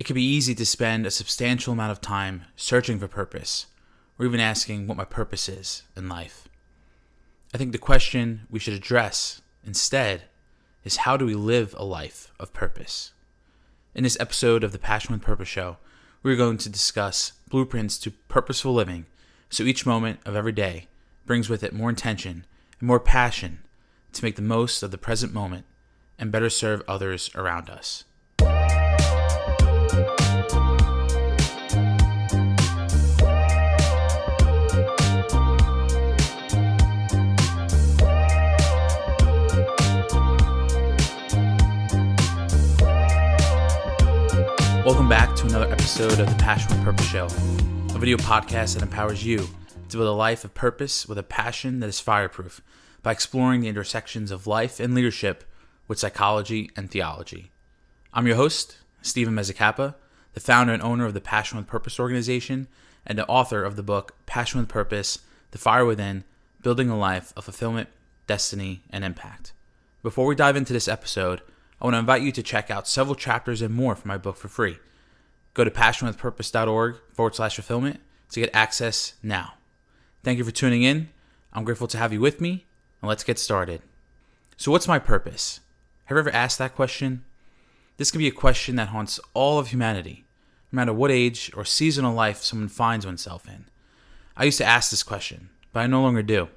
It can be easy to spend a substantial amount of time searching for purpose, or even asking what my purpose is in life. I think the question we should address instead is, how do we live a life of purpose? In this episode of the Passion with Purpose show, we're going to discuss blueprints to purposeful living, so each moment of every day brings with it more intention and more passion to make the most of the present moment and better serve others around us. Welcome back to another episode of the Passion with Purpose show, a video podcast that empowers you to build a life of purpose with a passion that is fireproof by exploring the intersections of life and leadership with psychology and theology. I'm your host, Stephen Mezzacappa, the founder and owner of the Passion with Purpose organization and the author of the book Passion with Purpose, The Fire Within, Building a Life of Fulfillment, Destiny, and Impact. Before we dive into this episode, I want to invite you to check out several chapters and more from my book for free. Go to passionwithpurpose.org/fulfillment to get access now. Thank you for tuning in. I'm grateful to have you with me, and let's get started. So what's my purpose? Have you ever asked that question? This can be a question that haunts all of humanity, no matter what age or season of life someone finds oneself in. I used to ask this question, but I no longer do.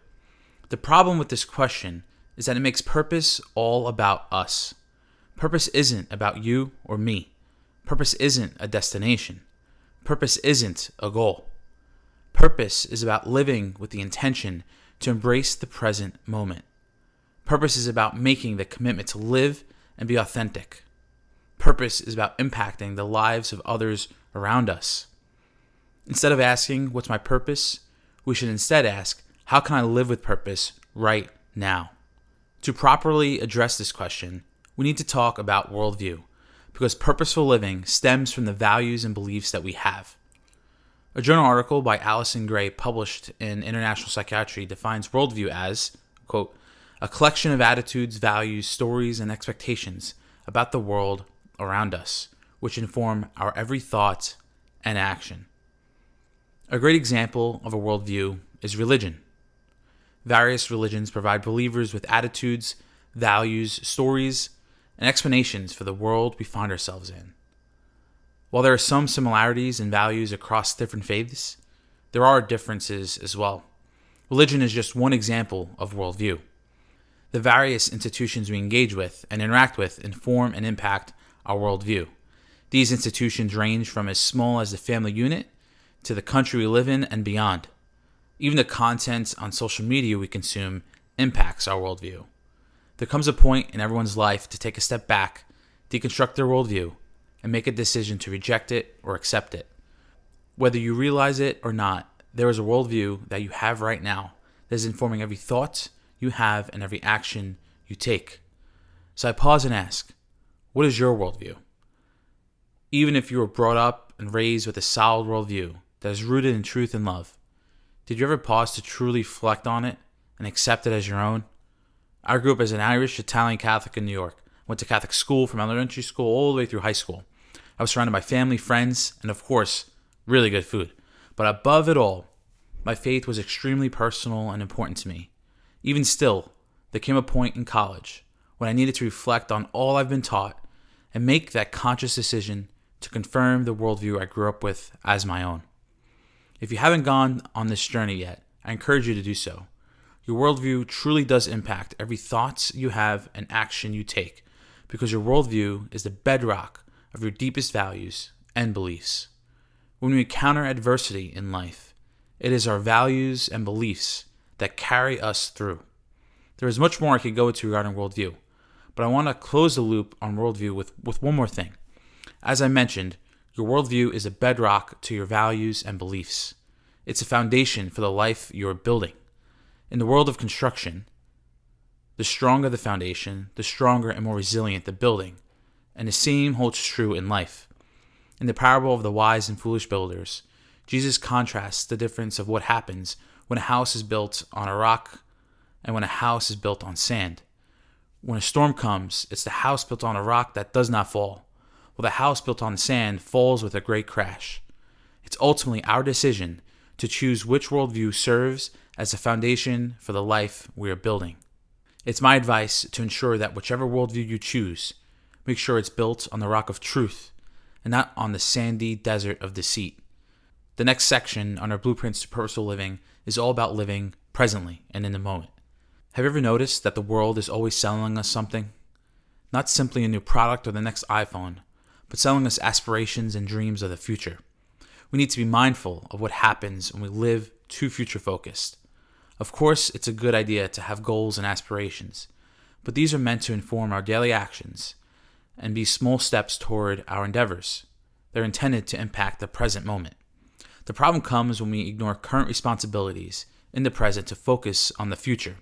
The problem with this question is that it makes purpose all about us. Purpose isn't about you or me. Purpose isn't a destination. Purpose isn't a goal. Purpose is about living with the intention to embrace the present moment. Purpose is about making the commitment to live and be authentic. Purpose is about impacting the lives of others around us. Instead of asking, what's my purpose? We should instead ask, how can I live with purpose right now? To properly address this question, we need to talk about worldview, because purposeful living stems from the values and beliefs that we have. A journal article by Allison Gray published in International Psychiatry defines worldview as, quote, a collection of attitudes, values, stories, and expectations about the world around us, which inform our every thought and action. A great example of a worldview is religion. Various religions provide believers with attitudes, values, stories, and explanations for the world we find ourselves in. While there are some similarities in values across different faiths, there are differences as well. Religion is just one example of worldview. The various institutions we engage with and interact with inform and impact our worldview. These institutions range from as small as the family unit to the country we live in and beyond. Even the content on social media we consume impacts our worldview. There comes a point in everyone's life to take a step back, deconstruct their worldview, and make a decision to reject it or accept it. Whether you realize it or not, there is a worldview that you have right now that is informing every thought you have and every action you take. So I pause and ask, what is your worldview? Even if you were brought up and raised with a solid worldview that is rooted in truth and love, did you ever pause to truly reflect on it and accept it as your own? I grew up as an Irish Italian Catholic in New York. Went to Catholic school from elementary school all the way through high school. I was surrounded by family, friends, and of course, really good food. But above it all, my faith was extremely personal and important to me. Even still, there came a point in college when I needed to reflect on all I've been taught and make that conscious decision to confirm the worldview I grew up with as my own. If you haven't gone on this journey yet, I encourage you to do so. Your worldview truly does impact every thought you have and action you take, because your worldview is the bedrock of your deepest values and beliefs. When we encounter adversity in life, it is our values and beliefs that carry us through. There is much more I could go into regarding worldview, but I want to close the loop on worldview with one more thing. As I mentioned, your worldview is a bedrock to your values and beliefs. It's a foundation for the life you are building. In the world of construction, the stronger the foundation, the stronger and more resilient the building. And the same holds true in life. In the parable of the wise and foolish builders, Jesus contrasts the difference of what happens when a house is built on a rock and when a house is built on sand. When a storm comes, it's the house built on a rock that does not fall, while the house built on sand falls with a great crash. It's ultimately our decision to choose which worldview serves as the foundation for the life we are building. It's my advice to ensure that whichever worldview you choose, make sure it's built on the rock of truth and not on the sandy desert of deceit. The next section on our Blueprints to Purposeful Living is all about living presently and in the moment. Have you ever noticed that the world is always selling us something? Not simply a new product or the next iPhone, but selling us aspirations and dreams of the future. We need to be mindful of what happens when we live too future-focused. Of course, it's a good idea to have goals and aspirations, but these are meant to inform our daily actions and be small steps toward our endeavors. They're intended to impact the present moment. The problem comes when we ignore current responsibilities in the present to focus on the future.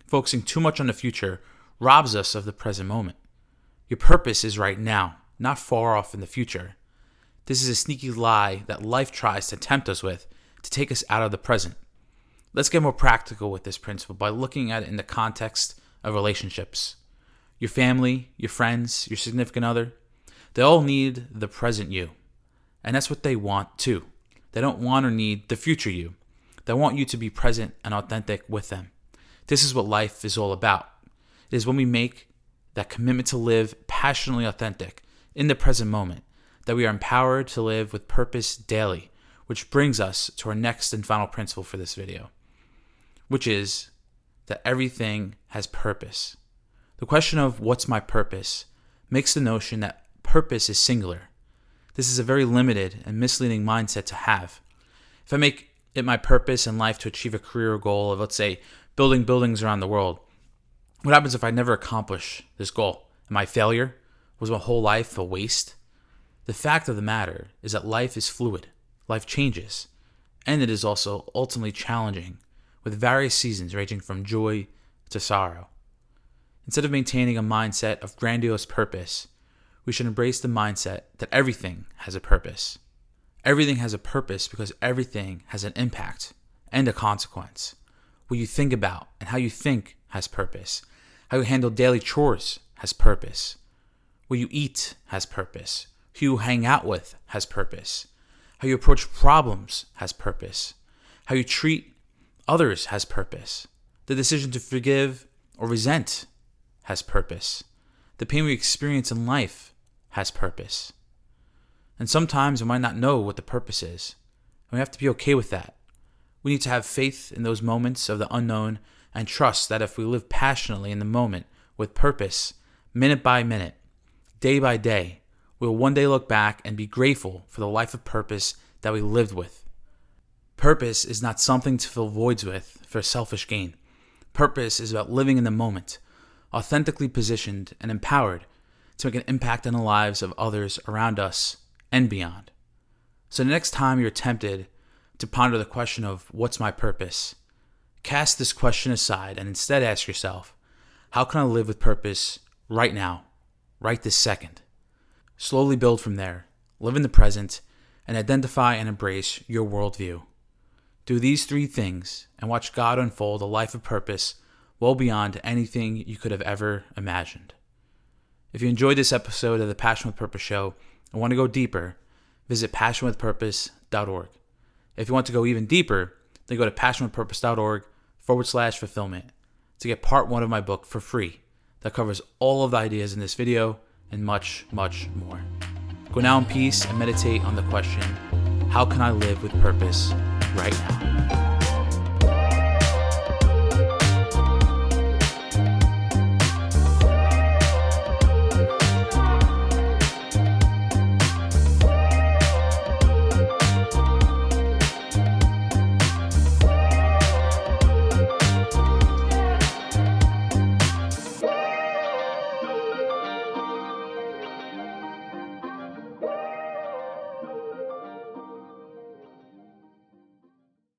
Focusing too much on the future robs us of the present moment. Your purpose is right now, not far off in the future. This is a sneaky lie that life tries to tempt us with to take us out of the present. Let's get more practical with this principle by looking at it in the context of relationships. Your family, your friends, your significant other, they all need the present you. And that's what they want too. They don't want or need the future you. They want you to be present and authentic with them. This is what life is all about. It is when we make that commitment to live passionately authentic in the present moment that we are empowered to live with purpose daily, which brings us to our next and final principle for this video, which is that everything has purpose. The question of what's my purpose makes the notion that purpose is singular. This is a very limited and misleading mindset to have. If I make it my purpose in life to achieve a career goal of, let's say, building buildings around the world, what happens if I never accomplish this goal? Am I a failure? Was my whole life a waste? The fact of the matter is that life is fluid, life changes, and it is also ultimately challenging, with various seasons ranging from joy to sorrow. Instead of maintaining a mindset of grandiose purpose, we should embrace the mindset that everything has a purpose. Everything has a purpose because everything has an impact and a consequence. What you think about and how you think has purpose. How you handle daily chores has purpose. What you eat has purpose. Who you hang out with has purpose. How you approach problems has purpose. How you treat others has purpose. The decision to forgive or resent has purpose. The pain we experience in life has purpose. And sometimes we might not know what the purpose is. And we have to be okay with that. We need to have faith in those moments of the unknown and trust that if we live passionately in the moment with purpose, minute by minute, day by day, we will one day look back and be grateful for the life of purpose that we lived with. Purpose is not something to fill voids with for selfish gain. Purpose is about living in the moment, authentically positioned and empowered to make an impact on the lives of others around us and beyond. So the next time you're tempted to ponder the question of what's my purpose, cast this question aside and instead ask yourself, how can I live with purpose right now, right this second? Slowly build from there, live in the present, and identify and embrace your worldview. Do these three things and watch God unfold a life of purpose well beyond anything you could have ever imagined. If you enjoyed this episode of the Passion with Purpose show and want to go deeper, visit passionwithpurpose.org. If you want to go even deeper, then go to passionwithpurpose.org/fulfillment to get part 1 of my book for free that covers all of the ideas in this video and much, much more. Go now in peace and meditate on the question, how can I live with purpose right now?